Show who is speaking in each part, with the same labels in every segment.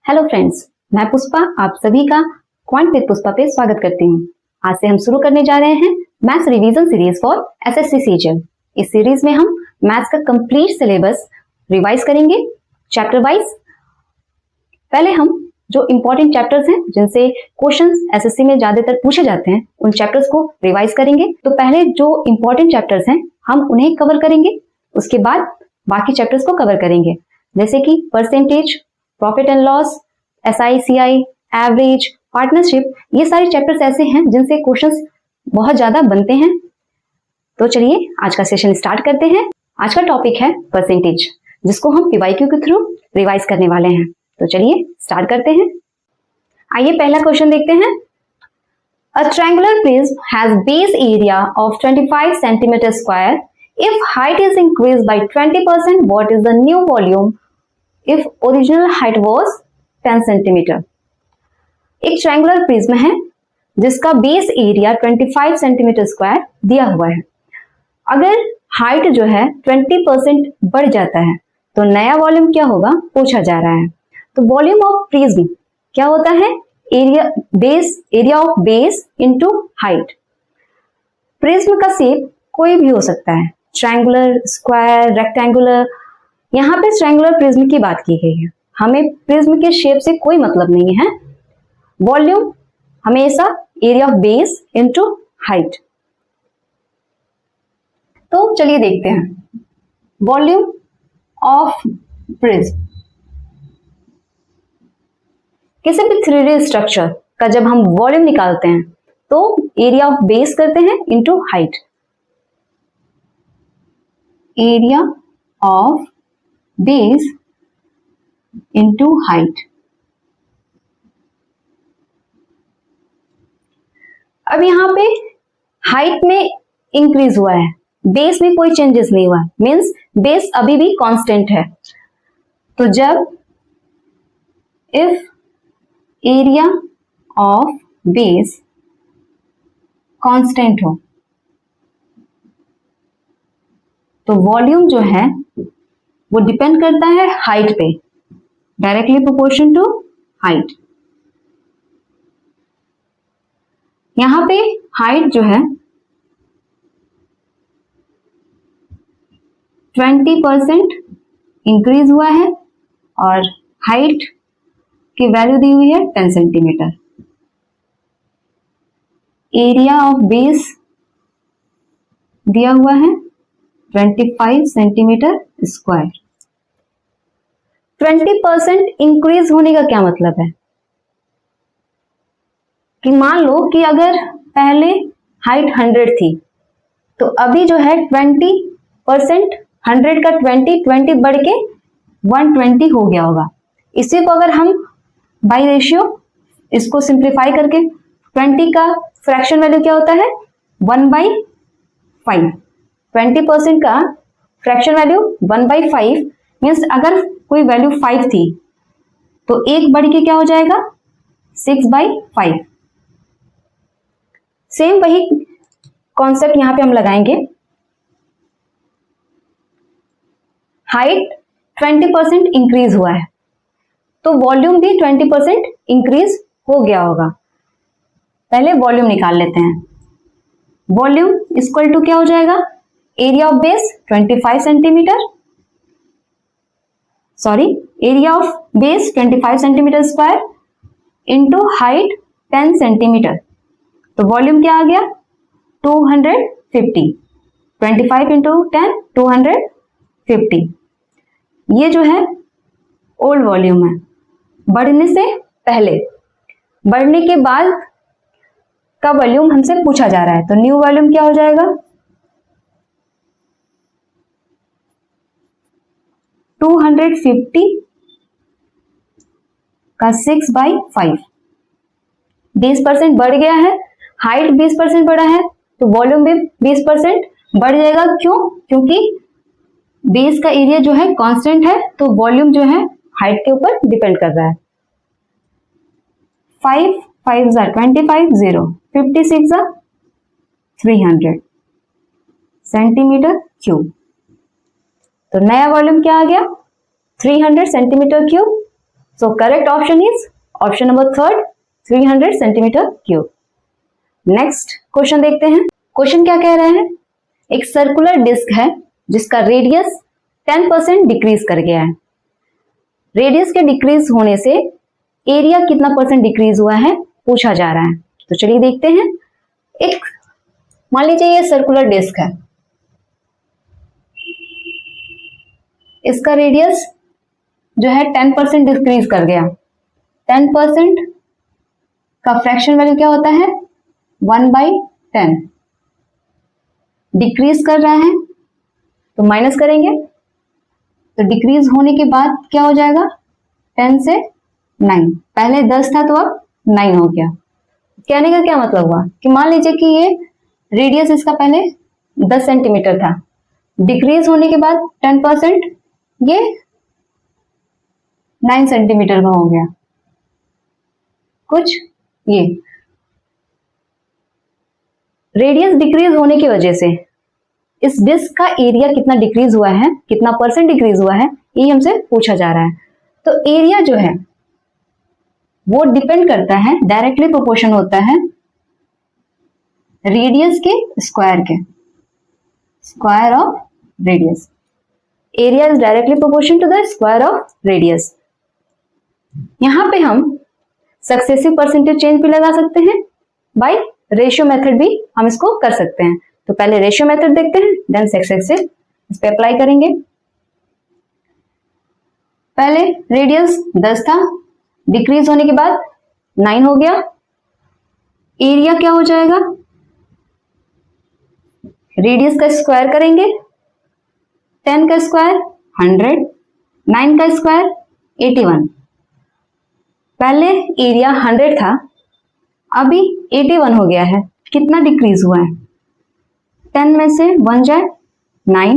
Speaker 1: Hello friends, मैं पुष्पा आप सभी का क्वांट विद पुष्पा पे स्वागत करती हूँ। आज से हम शुरू करने जा रहे हैं maths revision series for SSC CGL. इस सीरीज में हम मैथ्स का कंप्लीट सिलेबस रिवाइज करेंगे चैप्टर वाइज। पहले हम जो इंपॉर्टेंट चैप्टर्स हैं जिनसे क्वेश्चंस एसएससी में ज्यादातर पूछे जाते हैं उन चैप्टर्स को रिवाइज करेंगे। तो पहले जो इंपॉर्टेंट चैप्टर्स हैं हम उन्हें कवर करेंगे, उसके बाद बाकी चैप्टर्स को कवर करेंगे, जैसे कि percentage, profit and loss, SI, CI, average, partnership. ये सारे चैप्टर्स ऐसे हैं जिनसे क्वेश्चंस बहुत ज्यादा बनते हैं। तो चलिए आज का सेशन स्टार्ट करते हैं। आज का टॉपिक है परसेंटेज, जिसको हम पीवाईक्यू के थ्रू रिवाइज करने वाले हैं। तो चलिए स्टार्ट करते हैं। आइए पहला क्वेश्चन देखते हैं। A triangular prism has base area of 25 centimetre square. If height is increased by 20%, what is the new volume if original height was 10 centimetre? एक ट्रायंगुलर प्रिज्म है जिसका बेस एरिया 25 सेंटीमीटर स्क्वायर दिया हुआ है। अगर height जो है 20% बढ़ जाता है तो नया वॉल्यूम क्या होगा पूछा जा रहा है। तो वॉल्यूम ऑफ प्रिज्म क्या होता है? Area of base into height. Prism का शेप कोई भी हो सकता है, ट्रायंगुलर, स्क्वायर, रेक्टेंगुलर। यहाँ पे ट्रायंगुलर प्रिज्म की बात की गई है, हमें प्रिज्म के शेप से कोई मतलब नहीं है। वॉल्यूम हमेशा area of base into height. तो चलिए देखते हैं वॉल्यूम ऑफ प्रिज्म। किसी भी 3D स्ट्रक्चर का जब हम वॉल्यूम निकालते हैं तो एरिया ऑफ बेस करते हैं into height. Area of base into height. अब यहां पे हाइट में इंक्रीज हुआ है, बेस में कोई चेंजेस नहीं हुआ, मींस बेस अभी भी कांस्टेंट है। तो जब if area of base constant हो तो वॉल्यूम जो है वो डिपेंड करता है हाइट पे, डायरेक्टली प्रोपोर्शन टू हाइट। यहां पे हाइट जो है 20% इंक्रीज हुआ है और हाइट की वैल्यू दी हुई है 10 सेंटीमीटर। एरिया ऑफ बेस दिया हुआ है 25 सेंटीमीटर स्क्वायर। 20% इंक्रीज होने का क्या मतलब है कि मान लो कि अगर पहले हाइट 100 थी तो अभी जो है 20%, 100 का 20 बढ़ के 120 हो गया होगा। इसी को अगर हम बाई रेशियो इसको सिंप्लीफाई करके 20 का फ्रैक्शन वैल्यू क्या होता है 1/5। 20% का फ्रैक्शन वैल्यू 1/5 मीन्स अगर कोई वैल्यू 5 थी तो एक बढ़ के क्या हो जाएगा 6/5। सेम वही कॉन्सेप्ट यहां पे हम लगाएंगे। हाइट 20% इंक्रीज हुआ है तो वॉल्यूम भी 20% इंक्रीज हो गया होगा। पहले वॉल्यूम निकाल लेते हैं। वॉल्यूम इक्वल टू क्या हो जाएगा area of base 25 centimetre, sorry area of base 25 centimetre square into height 10 centimetre. तो वॉल्यूम क्या आ गया 250। 25 इंटू 10 250। ये जो है ओल्ड वॉल्यूम है, बढ़ने से पहले। बढ़ने के बाद का वॉल्यूम हमसे पूछा जा रहा है तो न्यू वॉल्यूम क्या हो जाएगा 250 का 6/5। 20% बढ़ गया है, हाइट 20% बढ़ा है तो वॉल्यूम भी 20% बढ़ जाएगा। क्यों? क्योंकि बेस का एरिया जो है कांस्टेंट है तो वॉल्यूम जो है हाइट के ऊपर डिपेंड कर रहा है। 5 5 जा 25, 0 56 जा 300 सेंटीमीटर क्यूब। तो नया वॉल्यूम क्या आ गया 300 centimetre cube So correct option is option number third, 300 centimetre cube. Next question देखते हैं। क्वेश्चन क्या कह रहे हैं, एक सर्कुलर डिस्क है जिसका रेडियस 10% डिक्रीज कर गया है। रेडियस के डिक्रीज होने से एरिया कितना परसेंट डिक्रीज हुआ है पूछा जा रहा है। तो चलिए देखते हैं। एक मान लीजिए ये सर्कुलर डिस्क है, इसका रेडियस जो है 10% डिक्रीज कर गया। 10% का फ्रैक्शन वैल्यू क्या होता है, 1/10। डिक्रीज कर रहा है तो माइनस करेंगे, तो डिक्रीज होने के बाद क्या हो जाएगा, 10 से 9। पहले 10 था तो अब 9 हो गया। कहने का क्या मतलब हुआ कि मान लीजिए कि ये रेडियस इसका पहले 10 सेंटीमीटर था, डिक्रीज होने के बाद 10% ये 9 सेंटीमीटर का हो गया। कुछ ये रेडियस डिक्रीज होने की वजह से इस डिस्क का एरिया कितना डिक्रीज हुआ है, कितना परसेंट डिक्रीज हुआ है, ये हमसे पूछा जा रहा है। तो एरिया जो है वो डिपेंड करता है, डायरेक्टली प्रोपोर्शन होता है रेडियस के स्क्वायर के, square of radius. Area is directly proportion to the square of radius. यहां पे हम सक्सेसिव परसेंटेज चेंज भी लगा सकते हैं, बाय रेशियो मेथड भी हम इसको कर सकते हैं। तो पहले रेशियो मेथड देखते हैं, देन सक्सेसिव इस पे अप्लाई करेंगे। पहले रेडियस 10 था, डिक्रीज होने के बाद 9 हो गया। एरिया क्या हो जाएगा, रेडियस का स्क्वायर करेंगे, 10 का स्क्वायर 100, 9 का स्क्वायर 81। पहले एरिया 100 था, अभी 81 हो गया है। कितना डिक्रीज हुआ है, 10 में से 1 जाए 9,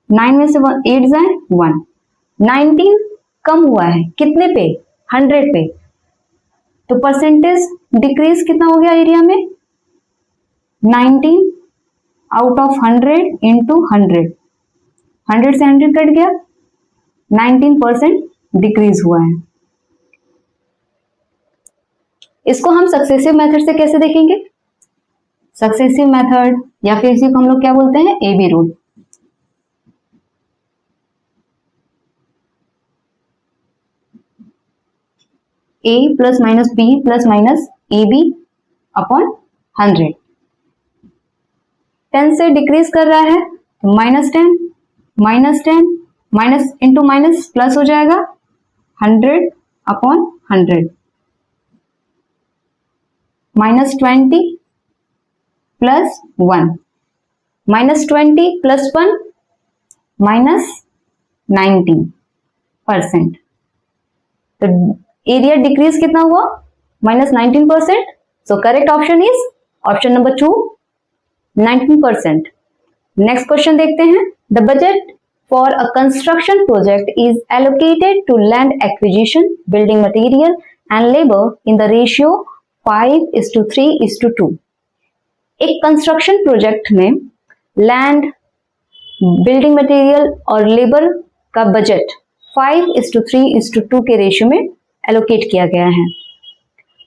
Speaker 1: 9 में से 8 जाए 1, 19 कम हुआ है कितने पे, 100 पे। तो परसेंटेज डिक्रीज कितना हो गया एरिया में, 19 आउट ऑफ 100 इंटू 100, 100 से 100 कट गया, 19% डिक्रीज हुआ है। इसको हम सक्सेसिव मेथड से कैसे देखेंगे, सक्सेसिव मेथड या फिर इसी को हम लोग क्या बोलते हैं, AB rule. A plus minus B plus minus AB upon 100। 10 से डिक्रीज कर रहा है तो -10 -10 माइनस इंटू माइनस प्लस हो जाएगा 100 अपॉन 100, -20 प्लस 1, -20 प्लस 1 -19%। तो एरिया डिक्रीज कितना हुआ, -19%। So correct option is option number 2, 19%। Next question देखते हैं। The budget for a construction project is allocated to land acquisition, building material and labour in the ratio 5:3:2। एक construction project में land, building material और labour का budget 5:3:2 के ratio में allocate किया गया है।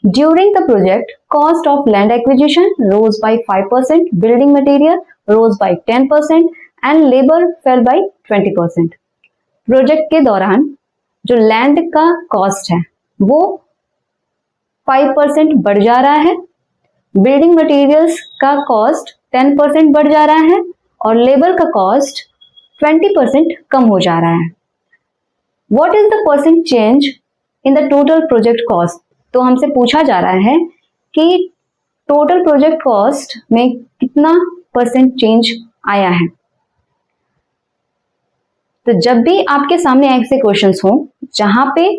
Speaker 1: During the project cost of land acquisition rose by 5%, building material rose by 10% and labour fell by 20%। प्रोजेक्ट के दौरान जो लैंड का कॉस्ट है वो 5% बढ़ जा रहा है, बिल्डिंग मटेरियल्स का कॉस्ट 10% बढ़ जा रहा है और लेबर का कॉस्ट 20% कम हो जा रहा है। What is the percent change in the total project cost. तो हमसे पूछा जा रहा है कि टोटल प्रोजेक्ट कॉस्ट में कितना परसेंट चेंज आया है। तो जब भी आपके सामने ऐसे क्वेश्चंस हो जहां पे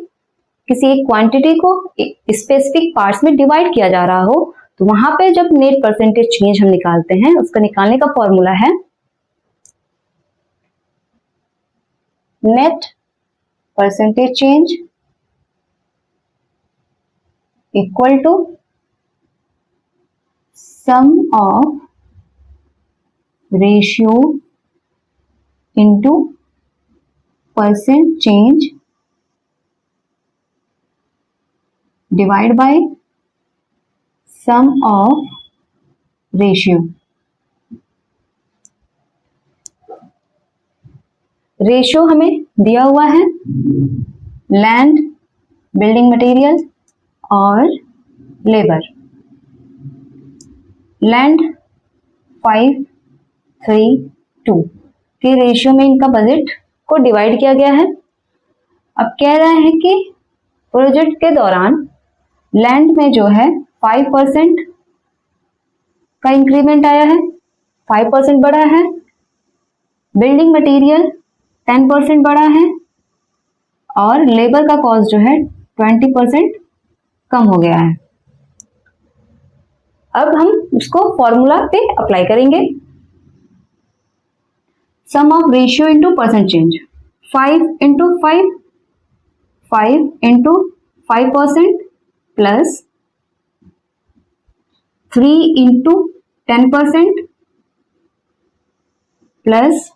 Speaker 1: किसी एक क्वांटिटी को स्पेसिफिक पार्ट्स में डिवाइड किया जा रहा हो, तो वहां पे जब नेट परसेंटेज चेंज हम निकालते हैं, उसका निकालने का फॉर्मूला है net percentage change equal to sum of ratio into percent change divide by sum of ratio. Ratio हमें दिया हुआ है लैंड, बिल्डिंग मटेरियल और लेबर। लैंड 5, 3, 2 के रेशियो में इनका बजट को डिवाइड किया गया है। अब कह रहे हैं कि प्रोजेक्ट के दौरान लैंड में जो है 5% का इंक्रीमेंट आया है, 5% बढ़ा है। बिल्डिंग मटेरियल 10% बढ़ा है और लेबर का कॉस्ट जो है 20% कम हो गया है। अब हम उसको फॉर्मूला पे अप्लाई करेंगे। Sum of ratio into percent change, 5 into 5, 5 into 5% plus 3 into 10% plus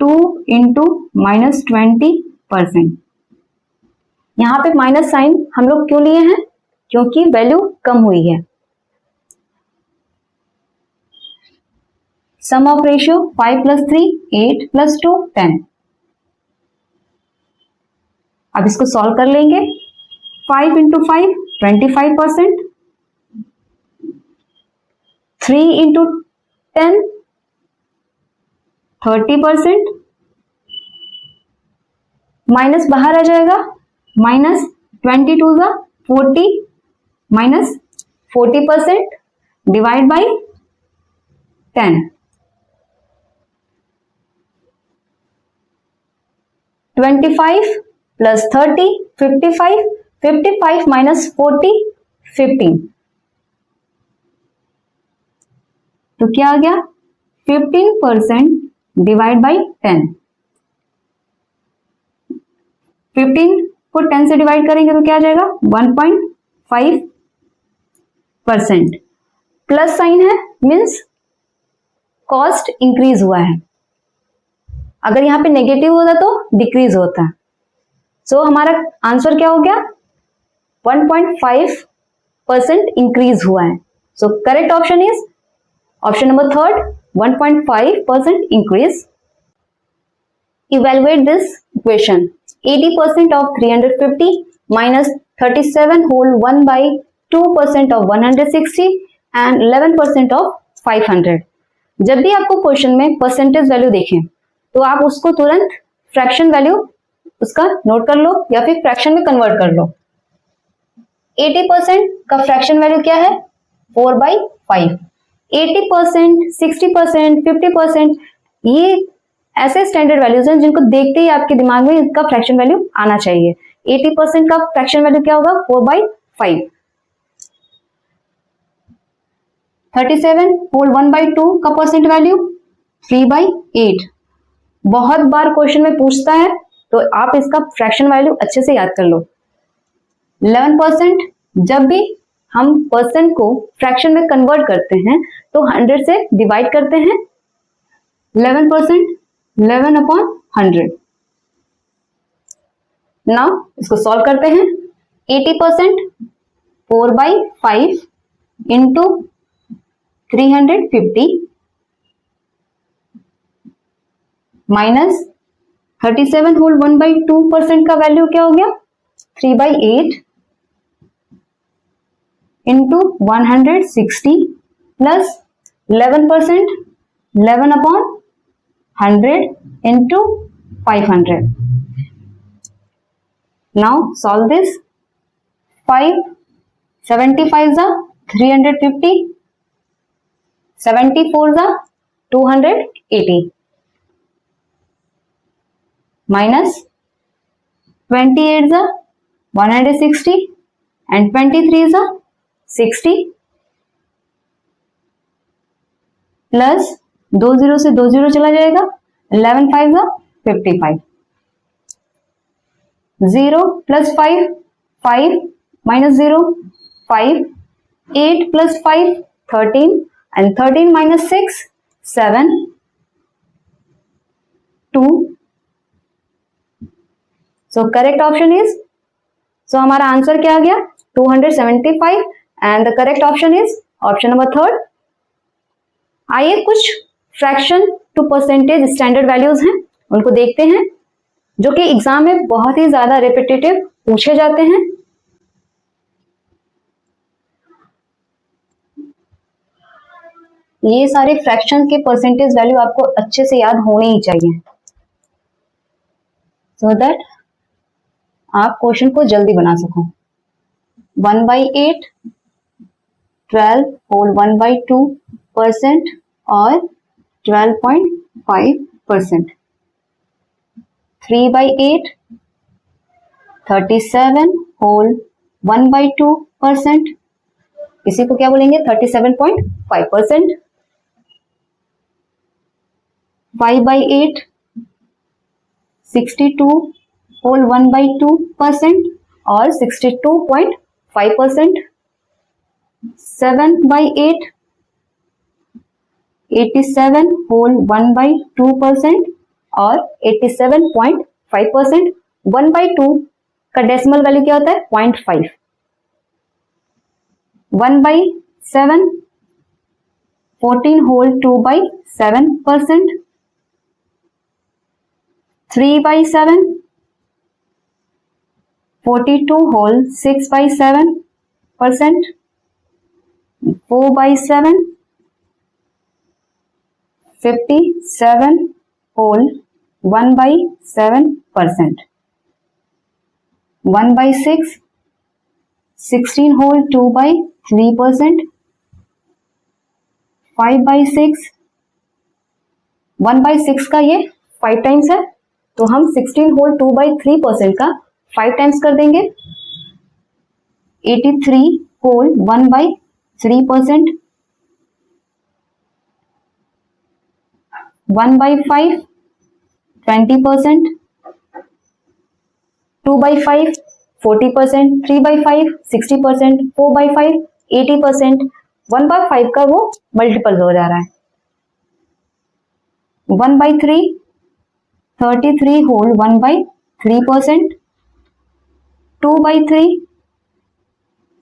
Speaker 1: 2 into -20%। यहां पे माइनस साइन हम लोग क्यों लिए हैं? क्योंकि वैल्यू कम हुई है। सम ऑफ रेशियो 5 प्लस 3 8 प्लस 2 10। अब इसको सॉल्व कर लेंगे। 5 इंटू 5 25%, 3 इंटू 10 30%, माइनस बाहर आ जाएगा, -22 जा 40 -40% डिवाइड बाई 10। 25 plus 30 55, 55 minus 40 15। तो क्या आ गया? 15% डिवाइड बाई 10। 15 को 10 से डिवाइड करेंगे तो क्या आ जाएगा? 1.5%। प्लस साइन है मीन्स कॉस्ट इंक्रीज हुआ है। अगर यहां पे नेगेटिव होता तो डिक्रीज होता। सो हमारा आंसर क्या हो गया? 1.5% इंक्रीज हुआ है। सो correct option is option number 3, 1.5% increase. Evaluate this equation. 80% of 350 minus 37 whole 1 by 2% of 160 and 11% of 500। जब भी आपको क्वेश्चन में परसेंटेज वैल्यू देखें तो आप उसको तुरंत फ्रैक्शन वैल्यू उसका नोट कर लो या फिर फ्रैक्शन में कन्वर्ट कर लो। 80% का फ्रैक्शन वैल्यू क्या है? 4/5। 80%, 60%, 50% ये ऐसे स्टैंडर्ड वैल्यूज हैं जिनको देखते ही आपके दिमाग में इसका फ्रैक्शन वैल्यू आना चाहिए। 80% का फ्रैक्शन वैल्यू क्या होगा? 4/5। 37 होल 1/2 का परसेंट वैल्यू 3/8। बहुत बार क्वेश्चन में पूछता है तो आप इसका फ्रैक्शन वैल्यू अच्छे से याद कर लो। 11%, जब भी हम परसेंट को फ्रैक्शन में कन्वर्ट करते हैं तो 100 से डिवाइड करते हैं। 11%, 11/100। नाउ इसको सॉल्व करते हैं। 80% 4/5 इंटू 350 माइनस 37 होल 1/2% का वैल्यू क्या हो गया? 3/8 into 160 plus 11%, 11/100 into 500. Now solve this. 5 75 are 350, 74 are 280 minus 28 are 160 and 23 are 60 plus 2 0 से 2 0 चला जाएगा। 11 5 55। 0 plus 5 5 minus 0 5। 8 plus 5 13 and 13 minus 6 7 2। So correct option is, so हमारा आंसर क्या आ गया 275 and the correct option is option number third. आइए कुछ fraction to percentage standard values हैं उनको देखते हैं जो कि एग्जाम में बहुत ही ज्यादा रिपीटेटिव पूछे जाते हैं। ये सारे फ्रैक्शन के परसेंटेज वैल्यू आपको अच्छे से याद होने ही चाहिए सो दैट आप क्वेश्चन को जल्दी बना सको। 1/8, 12 होल 1/2% और 12.5%। 3/8, 37 होल 1/2%, इसी को क्या बोलेंगे 37.5%। 5/8, 62 होल 1/2% और 62.5%। 7/8, 87 होल 1/2% और 87.5%। 1/2 का डेसिमल वैल्यू क्या होता है 0.5। 1/7, 14 होल 2/7%। 3/7, 42 होल 6/7%। 4/7, 57 होल 1/7%। 1/6, 16 होल 2/3%। 5/6, 1/6 का ये 5 टाइम्स है तो हम 16 होल 2/3% का 5 टाइम्स कर देंगे। 83 होल 1/3%। 1/5, 20%। 2/5, 40%। 3/5, 60%। 4/5, 80%। 1/5 का वो मल्टीपल हो जा रहा है। 1/3, 33 whole 1/3%। 2/3,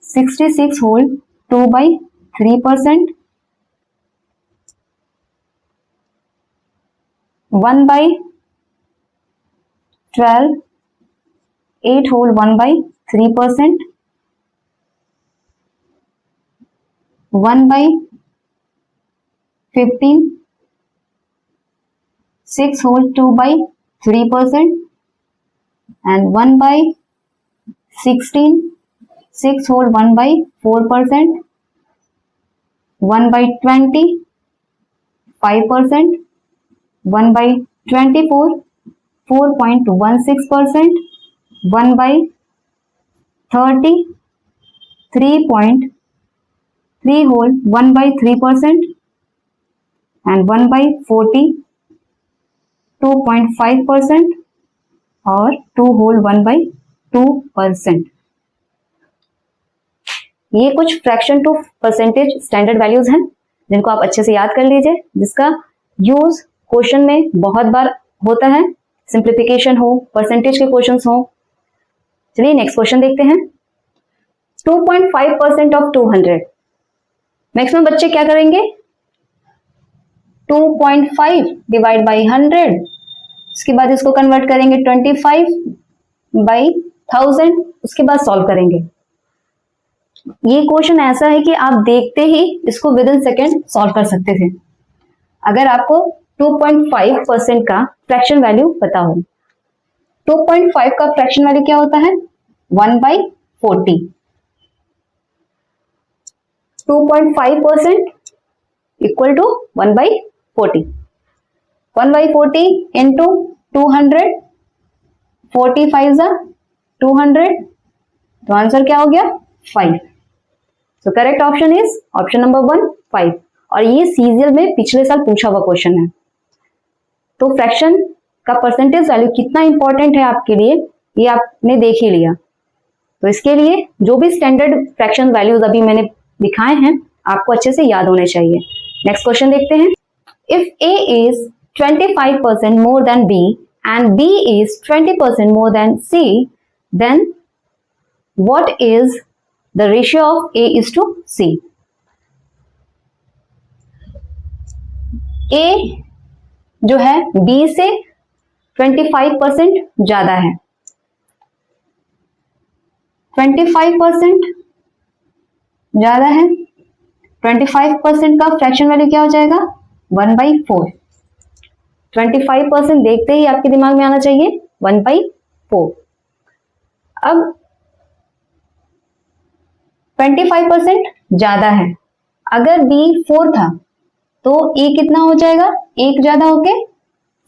Speaker 1: 66 whole 2/3%। 1/12, 8 whole 1/3%। 1/15, 6 whole 2/3% and 1/16, 6 whole 1/4%, 1/20, 5%, 1/24, 4.16%, 1/30, 3.3 whole 1/3%, and 1/40, 2.5%, और 2 whole 1/2%। ये कुछ fraction to percentage standard values हैं जिनको आप अच्छे से याद कर लीजिए, जिसका यूज क्वेश्चन में बहुत बार होता है, सिंप्लीफिकेशन हो, परसेंटेज के क्वेश्चंस हो। चलिए नेक्स्ट क्वेश्चन देखते हैं। 2.5% ऑफ 200। मैक्सिमम बच्चे क्या करेंगे, 2.5 डिवाइड बाई 100, उसके बाद इसको कन्वर्ट करेंगे 25/1000, उसके बाद सॉल्व करेंगे। ये क्वेश्चन ऐसा है कि आप देखते ही इसको विद इन सेकेंड सॉल्व कर सकते थे अगर आपको 2.5% का फ्रैक्शन वैल्यू पता हो। 2.5 का फ्रैक्शन वैल्यू क्या होता है 1/40। 2.5% इक्वल टू 1/40। 1/40 इंटू 200, 45 200, तो आंसर क्या हो गया 5। सो correct option is option number 1 5। और ये सीजीएल में पिछले साल पूछा हुआ क्वेश्चन है। तो फ्रैक्शन का परसेंटेज वैल्यू कितना इंपॉर्टेंट है आपके लिए ये आपने देख ही लिया। तो इसके लिए जो भी स्टैंडर्ड फ्रैक्शन वैल्यूज अभी मैंने दिखाए हैं आपको अच्छे से याद होने चाहिए। नेक्स्ट क्वेश्चन देखते हैं। If A is 25% more than B and B is 20% more than C, then what is the ratio of A is to C? A जो है B से 25% ज्यादा है, 25% ज्यादा है, 25% का फ्रैक्शन वैल्यू क्या हो जाएगा 1/4। 25% देखते ही आपके दिमाग में आना चाहिए 1/4। अब 25% ज्यादा है, अगर B 4 था तो A कितना हो जाएगा, एक ज्यादा होके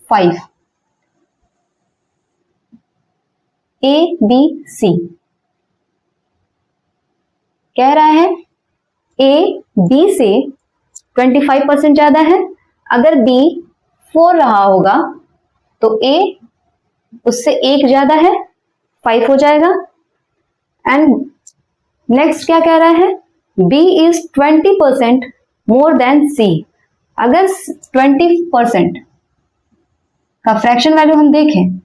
Speaker 1: 5। A B C कह रहा है A B से 25% ज्यादा है, अगर B 4 रहा होगा तो A उससे एक ज्यादा है 5 हो जाएगा। एंड नेक्स्ट क्या कह रहा है, B is 20% more than C। अगर 20% का फ्रैक्शन वैल्यू हम देखें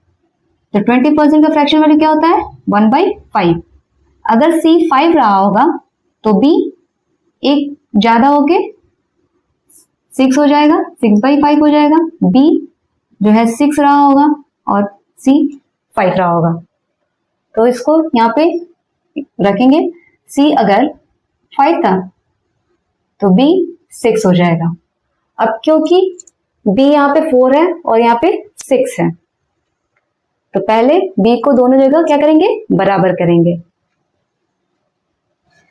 Speaker 1: तो 20% का फ्रैक्शन वैल्यू क्या होता है 1/5। अगर C 5 रहा होगा तो B एक ज्यादा होके 6 हो जाएगा, 6/5 हो जाएगा। B जो है 6 रहा होगा और C 5 रहा होगा, तो इसको यहाँ पे रखेंगे। C अगर 5 था तो B 6 हो जाएगा। अब क्योंकि B यहाँ पे 4 है और यहाँ पे 6 है, तो पहले B को दोनों जगह क्या करेंगे, बराबर करेंगे।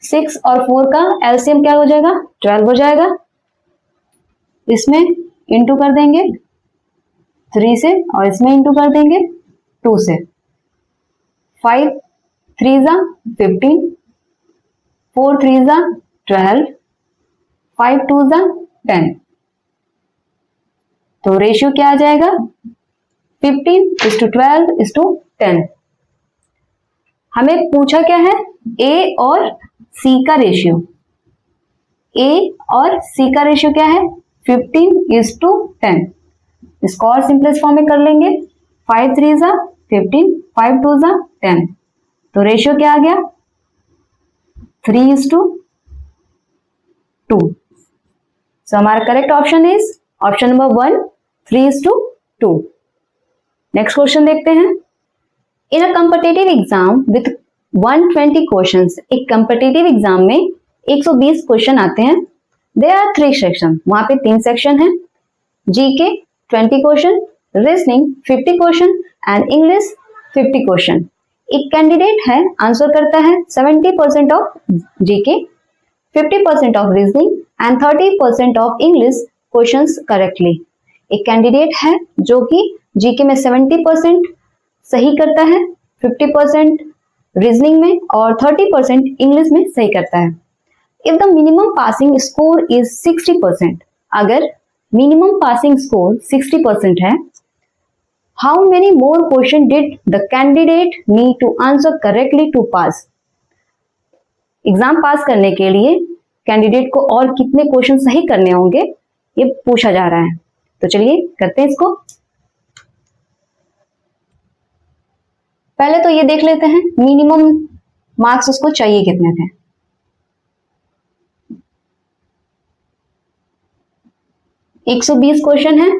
Speaker 1: 6 और 4 का एलसीएम क्या हो जाएगा 12 हो जाएगा। इसमें इंटू कर देंगे 3 से और इसमें इंटू कर देंगे 2 से। 5 3 जा 15, 4 3 जा 12, 5 2 जा 10। तो रेशियो क्या आ जाएगा 15:12:10। हमें पूछा क्या है, ए और सी का रेशियो। ए और सी का रेशियो क्या है 15:10। इसको और सिंपलेस्ट फॉर्म में कर लेंगे, 5 3 जा 15, 5 2 जा 10। तो रेशियो क्या आ गया 3:2। सो हमारा correct option is option number 1, 3:2। Next question देखते हैं। In a competitive exam with 120 questions, एक कॉम्पिटिटिव एग्जाम में 120 क्वेश्चन आते हैं। देयर आर 3 सेक्शन, वहां पे 3 सेक्शन है। GK 20 question, reasoning 50 question and English 50 question. एक कैंडिडेट है आंसर करता है 70% of GK, 50% of reasoning and 30% of English questions correctly. एक कैंडिडेट है जो कि जीके में 70% सही करता है, 50% रीजनिंग में और 30% इंग्लिश में सही करता है। If the minimum passing score is 60%, अगर मिनिमम पासिंग स्कोर 60% है, how many more question did the candidate need to answer correctly to pass. Exam pass करने के लिए कैंडिडेट को और कितने क्वेश्चन सही करने होंगे ये पूछा जा रहा है। तो चलिए करते हैं इसको। पहले तो ये देख लेते हैं मिनिमम मार्क्स उसको चाहिए कितने थे। एक 120 क्वेश्चन है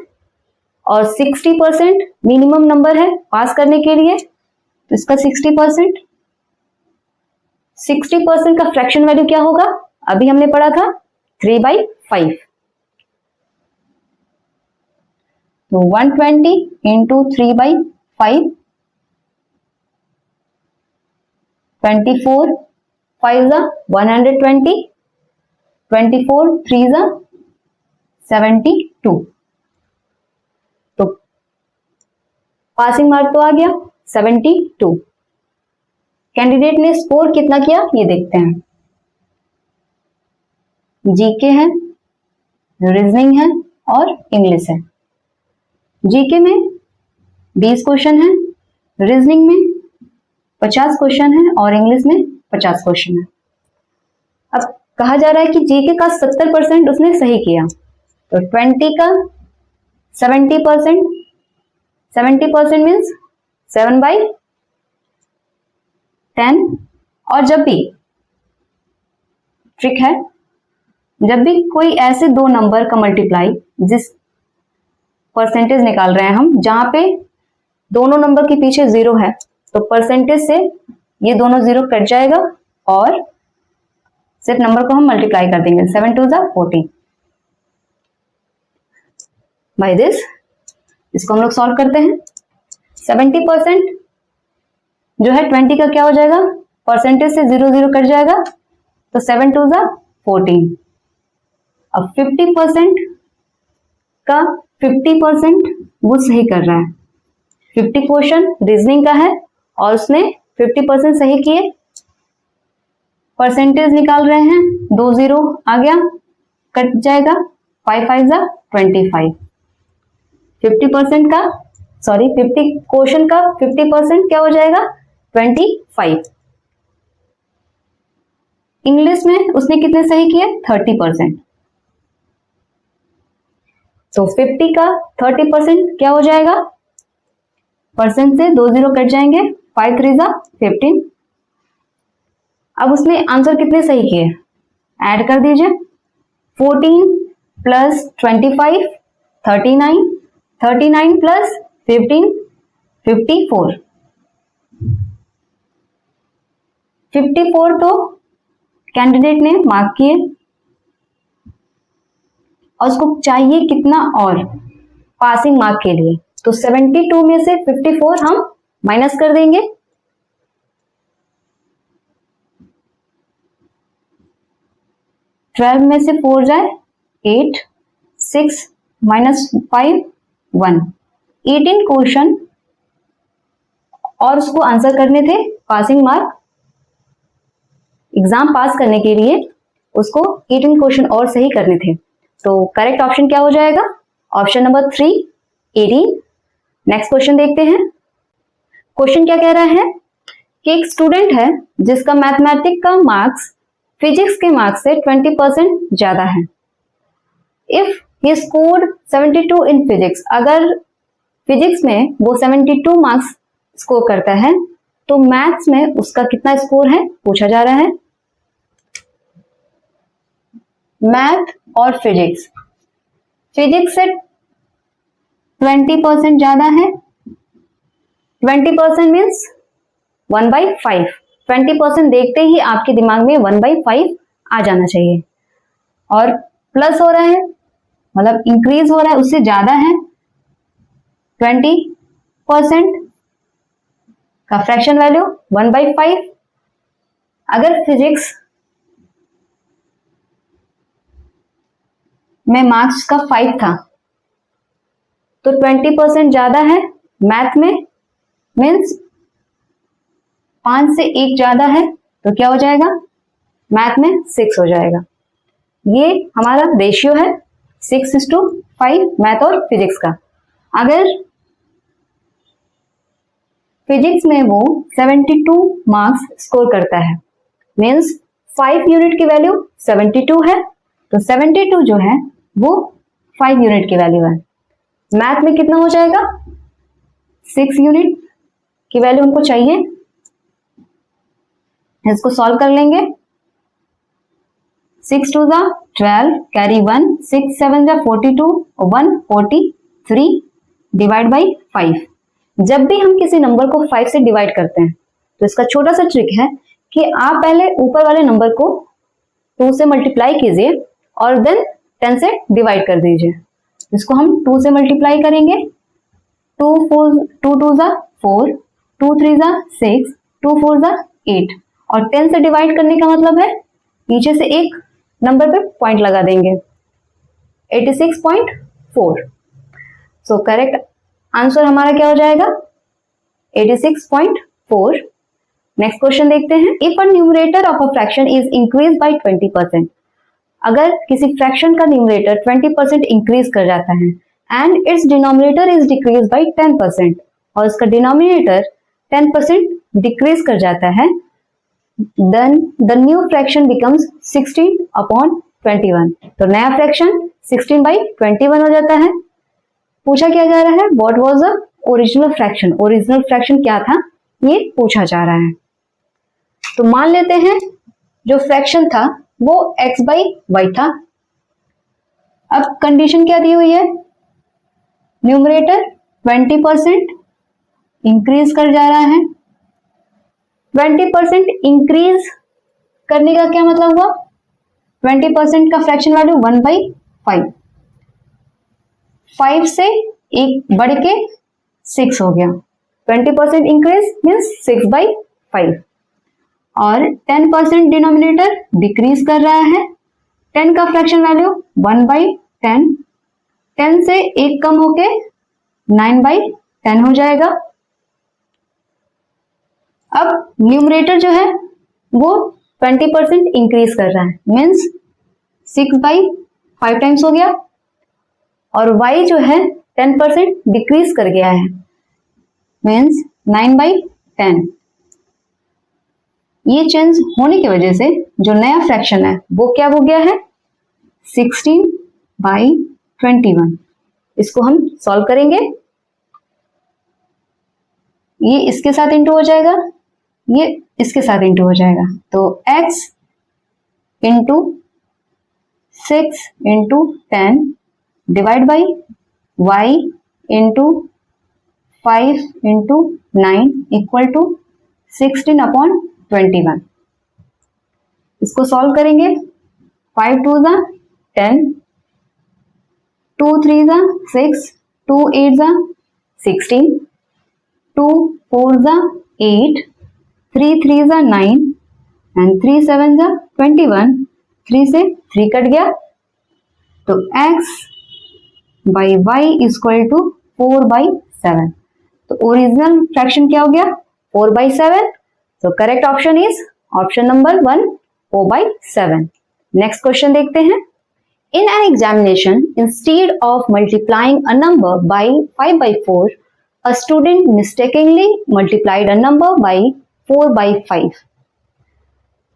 Speaker 1: और 60% मिनिमम नंबर है पास करने के लिए, तो इसका 60% का फ्रैक्शन वैल्यू क्या होगा, अभी हमने पढ़ा था 3/5। तो 120 इंटू 3/5, 24 5 जा 120, 24 3 जा 72। तो पासिंग मार्क तो आ गया 72। कैंडिडेट ने स्कोर कितना किया ये देखते हैं। जीके है, रीजनिंग है और इंग्लिश है। जीके में 20 क्वेश्चन है, रीजनिंग में 50 क्वेश्चन है और इंग्लिश में 50 क्वेश्चन है। अब कहा जा रहा है कि जीके का 70% उसने सही किया, तो 20 का 70%, 70% मीन्स 7/10 और जब भी ट्रिक है, जब भी कोई ऐसे दो नंबर का मल्टीप्लाई जिस परसेंटेज निकाल रहे हैं हम, जहां पे दोनों नंबर के पीछे जीरो है, तो परसेंटेज से ये दोनों जीरो कट जाएगा और सिर्फ नंबर को हम मल्टीप्लाई कर देंगे। 7 2 14। बाय दिस इसको हम लोग सॉल्व करते हैं। 70% जो है 20 का क्या हो जाएगा, परसेंटेज से 0 0 कट जाएगा, तो 7 2 14। अब 50% का 50% वो सही कर रहा है। 50 क्वेश्चन रीजनिंग का है और उसने 50% सही किए, परसेंटेज निकाल रहे हैं, 2 0 आ गया, कट जाएगा, 5 5 25। 50% का 50 क्वेश्चन का 50% क्या हो जाएगा, 25। इंग्लिश में उसने कितने सही किए, 30%। तो 50 का 30% क्या हो जाएगा, परसेंट से 2 0 कट जाएंगे, 5 3 15। अब उसने आंसर कितने सही किए, ऐड कर दीजिए। 14 प्लस 25 39, 39 प्लस 15 54। 54 तो कैंडिडेट ने मार्क किए और उसको चाहिए कितना और पासिंग मार्क के लिए, तो 72 में से 54 हम माइनस कर देंगे। ट्वेल्व में से 4 जाए 8, 6 माइनस 5 1। 18 क्वेश्चन और उसको आंसर करने थे, पासिंग मार्क एग्जाम पास करने के लिए उसको 18 क्वेश्चन और सही करने थे। तो करेक्ट ऑप्शन क्या हो जाएगा, ऑप्शन नंबर 3 18। नेक्स्ट क्वेश्चन देखते हैं। क्वेश्चन क्या कह रहा है कि एक स्टूडेंट है जिसका मैथमेटिक्स का मार्क्स फिजिक्स के मार्क्स से 20% ज्यादा है। If he scored 72 in physics, अगर फिजिक्स में वो 72 मार्क्स स्कोर करता है तो मैथ्स में उसका कितना स्कोर है पूछा जा रहा है। मैथ और फिजिक्स, फिजिक्स से 20% ज्यादा है। 20% मीन्स 1/5। 20% देखते ही आपके दिमाग में 1/5 आ जाना चाहिए। और प्लस हो रहा है मतलब इंक्रीज हो रहा है, उससे ज्यादा है। 20% का फ्रैक्शन वैल्यू 1/5। अगर फिजिक्स में मार्क्स का 5 था तो 20% ज्यादा है। मैथ में मीन्स 5 से 1 ज्यादा है तो क्या हो जाएगा, मैथ में 6 हो जाएगा। ये हमारा रेशियो है 6:5 मैथ और फिजिक्स का। अगर फिजिक्स में वो 72 मार्क्स स्कोर करता है मीन्स 5 यूनिट की वैल्यू 72 है, तो 72 जो है वो 5 यूनिट की वैल्यू है। मैथ में कितना हो जाएगा, 6 यूनिट की वैल्यू हमको चाहिए। इसको सॉल्व कर लेंगे। 6 2 12 कैरी 1, 6 7 42 1 43 डिवाइड बाई 5। जब भी हम किसी नंबर को 5 से डिवाइड करते हैं तो इसका छोटा सा ट्रिक है कि आप पहले ऊपर वाले नंबर को 2 से मल्टीप्लाई कीजिए और देन 10 से डिवाइड कर दीजिए। इसको हम 2 से मल्टीप्लाई करेंगे। 2 2 2 4, 2 3 6, 2 4 8 और 10 से डिवाइड करने का मतलब है नीचे से एक नंबर पे पॉइंट लगा देंगे, 86.4। सो करेक्ट आंसर हमारा क्या हो जाएगा, 86.4। नेक्स्ट क्वेश्चन देखते हैं। If a numerator of a fraction is increase by 20%, अगर किसी फ्रैक्शन का न्यूमरेटर 20% इंक्रीज कर जाता है and it's denominator is decrease by 10% और इसका डिनोमिनेटर 10% डिक्रीज कर जाता है, then the new fraction becomes 16/21। तो नया फ्रैक्शन 16/21 हो जाता है। पूछा क्या जा रहा है, what was the original fraction, original fraction क्या था ये पूछा जा रहा है। तो मान लेते हैं जो फ्रैक्शन था वो x बाई वाई था। अब कंडीशन क्या दी हुई है, न्यूमरेटर 20% इंक्रीज कर जा रहा है। 20% इंक्रीज करने का क्या मतलब हुआ, 20% का फ्रैक्शन वैल्यू 1/5, 5 से एक बढ़ के 6 हो गया। 20% इंक्रीज मीन्स 6/5 और 10% डिनोमिनेटर डिक्रीज कर रहा है। 10 का फ्रैक्शन वैल्यू 1/10, 10 से एक कम होके 9/10 हो जाएगा। अब न्यूमरेटर जो है वो 20% इंक्रीज कर रहा है मीन्स 6/5 टाइम्स हो गया और y जो है 10% डिक्रीज कर गया है मीन्स 9/10। ये चेंज होने की वजह से जो नया फ्रैक्शन है वो क्या हो गया है, 16/21। इसको हम सॉल्व करेंगे, ये इसके साथ इंटू हो जाएगा, ये इसके साथ इंटू हो जाएगा, तो x into 6 into 10 divide by y into 5 into 9 equal to 16/21। इसको सॉल्व करेंगे, 5 2 ज़ा 10, 2 3 ज़ा 6, 2 8 ज़ा 16, 2 4 ज़ा 8, 3 3 ज़ा 9 एंड 3 7 ज़ा 21। 3 से 3 कट गया तो x by y equal to 4/7। तो ओरिजिनल फ्रैक्शन क्या हो गया, 4/7। So correct option is option number 1, 4/7. Next question देखते हैं। In an examination, instead of multiplying a number by 5/4, a student mistakenly multiplied a number by 4/5.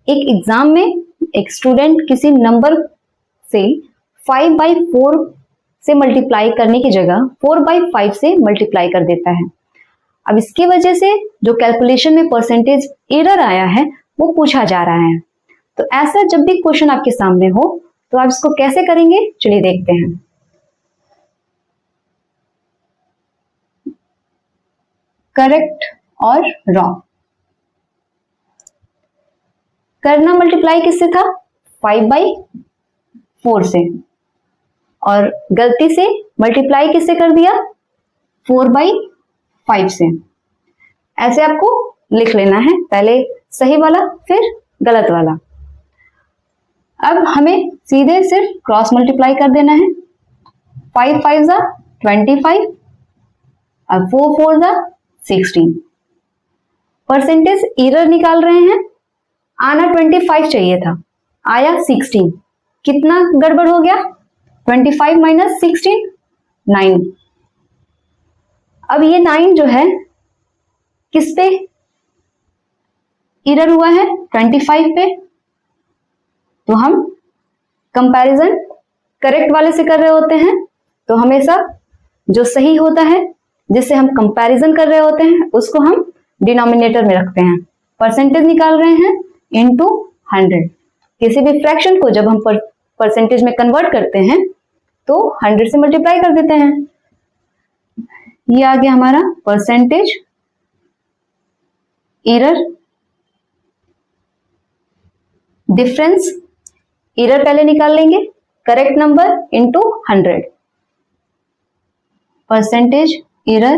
Speaker 1: एक exam में एक student किसी नंबर से 5/4 से मल्टीप्लाई करने की जगह 4/5 से मल्टीप्लाई कर देता है। अब इसकी वजह से जो कैलकुलेशन में परसेंटेज एरर आया है वो पूछा जा रहा है। तो ऐसा जब भी क्वेश्चन आपके सामने हो तो आप इसको कैसे करेंगे, चलिए देखते हैं। करेक्ट और रॉन्ग करना मल्टीप्लाई किससे था, 5/4 से, और गलती से मल्टीप्लाई किससे कर दिया, 4/5 से। ऐसे आपको लिख लेना है, पहले सही वाला फिर गलत वाला। अब हमें सीधे सिर्फ क्रॉस मल्टीप्लाई कर देना है। 5 5 ज़ा 25 और 4 4 ज़ा 16। परसेंटेज एरर निकाल रहे हैं, आना 25 चाहिए था, आया 16। कितना गड़बड़ हो गया, 25 माइनस 16 9। अब ये 9 जो है किस पे एरर हुआ है, 25 पे। तो हम कंपैरिजन करेक्ट वाले से कर रहे होते हैं, तो हमेशा जो सही होता है जिससे हम कंपैरिजन कर रहे होते हैं उसको हम डिनोमिनेटर में रखते हैं। परसेंटेज निकाल रहे हैं इनटू 100। किसी भी फ्रैक्शन को जब हम परसेंटेज में कन्वर्ट करते हैं तो 100 से मल्टीप्लाई कर देते हैं। ये आ गया हमारा परसेंटेज एरर। डिफरेंस एरर पहले निकाल लेंगे, correct number into 100। Percentage error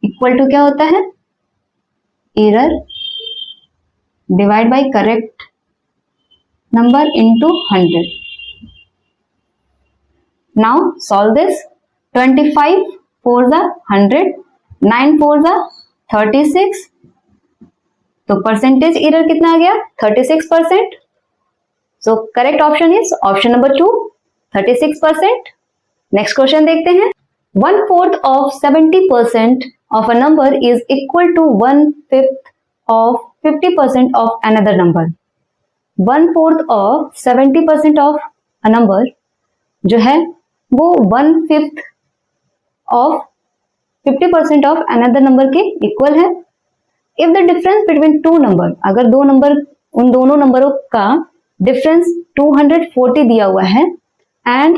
Speaker 1: equal to क्या होता है, error divide by correct number into 100। Now solve this. 25 4 ज़ा 100, 9 4 ज़ा 36। तो परसेंटेज एरर कितना आ गया, 36%। सो correct option is option number 2, 36%। Next question देखते हैं। 1/4 of 70% of a number is equal to 1/5 of 50% of another number. 1/4 of 70% of a number जो है वो 1/5 of 50% of another number के इक्वल है। If the difference between two number, अगर दो number, उन दोनों नंबरों का डिफरेंस 240 दिया हुआ है, and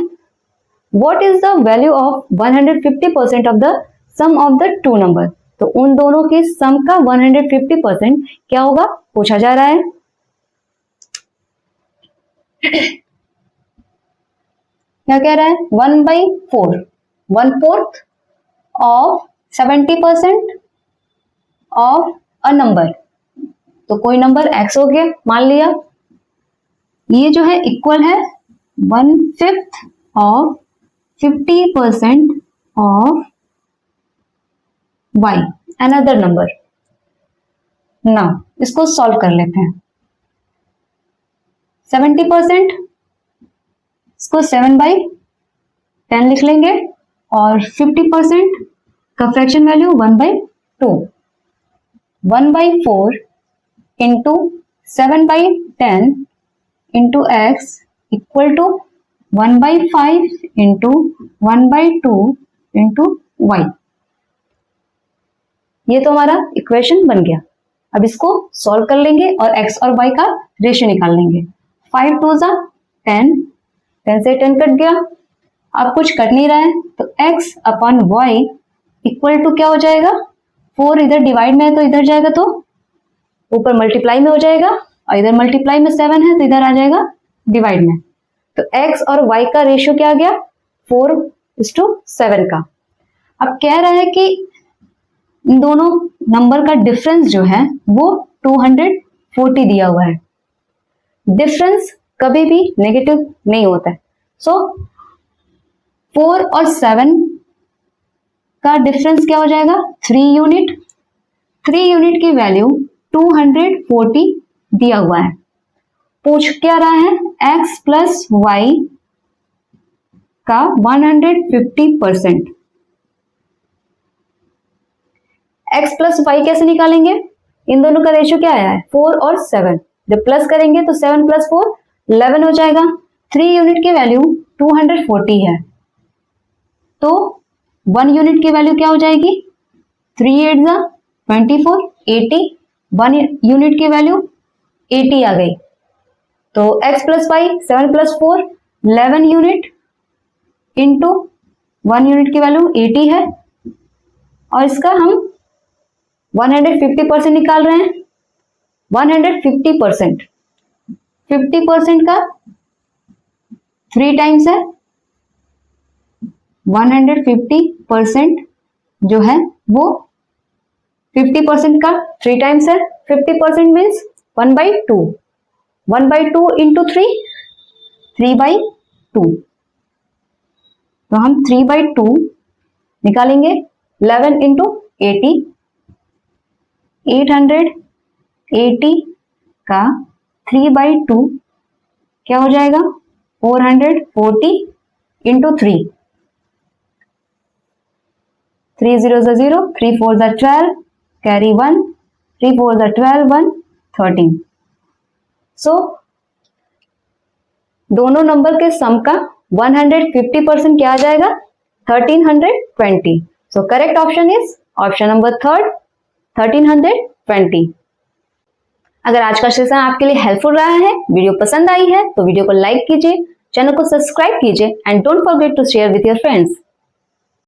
Speaker 1: what is the value of 150% of the sum of the two number, तो उन दोनों की सम का 150% क्या होगा पूछा जा रहा है। क्या कह रहा है, 1/4, 1/4 ऑफ 70% ऑफ अ नंबर, तो कोई नंबर x हो गया मान लिया, ये जो है इक्वल है 1/5 of 50% of y, another number. Now इसको सॉल्व कर लेते हैं। 70% इसको 7/10 लिख लेंगे, और 50% का fraction value 1/2, 1/4 into 7/10 into x equal to 1/5 into 1/2 into y। ये तो हमारा इक्वेशन बन गया। अब इसको सॉल्व कर लेंगे और x और y का रेशियो निकाल लेंगे। 5 2 जा 10, 10 से 10 कट गया, अब कुछ कट नहीं रहा है, तो x upon y equal to क्या हो जाएगा, 4 इधर डिवाइड में है तो इधर जाएगा तो ऊपर मल्टीप्लाई में हो जाएगा, और इधर मल्टीप्लाई में 7 है तो इधर आ जाएगा डिवाइड में। तो x और y का रेशियो क्या आ गया, 4:7 का। अब कह रहा है कि इन दोनों नंबर का डिफरेंस जो है वो 240 दिया हुआ है। डिफरेंस कभी भी नेगेटिव नहीं होता है, सो 4 और 7 का डिफरेंस क्या हो जाएगा, 3 यूनिट। 3 यूनिट की वैल्यू 240 दिया हुआ है। पूछ क्या रहा है, x प्लस वाई का 150%। x प्लस वाई कैसे निकालेंगे, इन दोनों का रेशियो क्या आया है, 4 और 7, जब प्लस करेंगे तो 7 प्लस 4 11 हो जाएगा। 3 यूनिट की वैल्यू 240 है, तो 1 यूनिट की वैल्यू क्या हो जाएगी, 3 8 जा 24, 80। 1 यूनिट की वैल्यू 80 आ गई, तो x plus y 7 plus 4 11 unit into 1 unit की वैल्यू 80 है, और इसका हम 150% निकाल रहे हैं। 150%, 50% का 3 टाइम्स है, 150% जो है वो 50% का 3 टाइम्स है। 50% मीन्स 1/2, 1/2 इंटू 3, 3/2, तो हम 3/2 निकालेंगे। 11 इंटू 80, 880 का 3/2 क्या हो जाएगा, 440 इंटू 3, 3 0 0, 3 4 12, कैरी 1, 3 4 12, 1 13। सो दोनों नंबर के सम का 150% क्या आ जाएगा, 1320। सो correct option is option number 3, 1320। अगर आज का सेशन आपके लिए हेल्पफुल रहा है, वीडियो पसंद आई है तो वीडियो को लाइक कीजिए, चैनल को सब्सक्राइब कीजिए, and don't forget to share with your friends.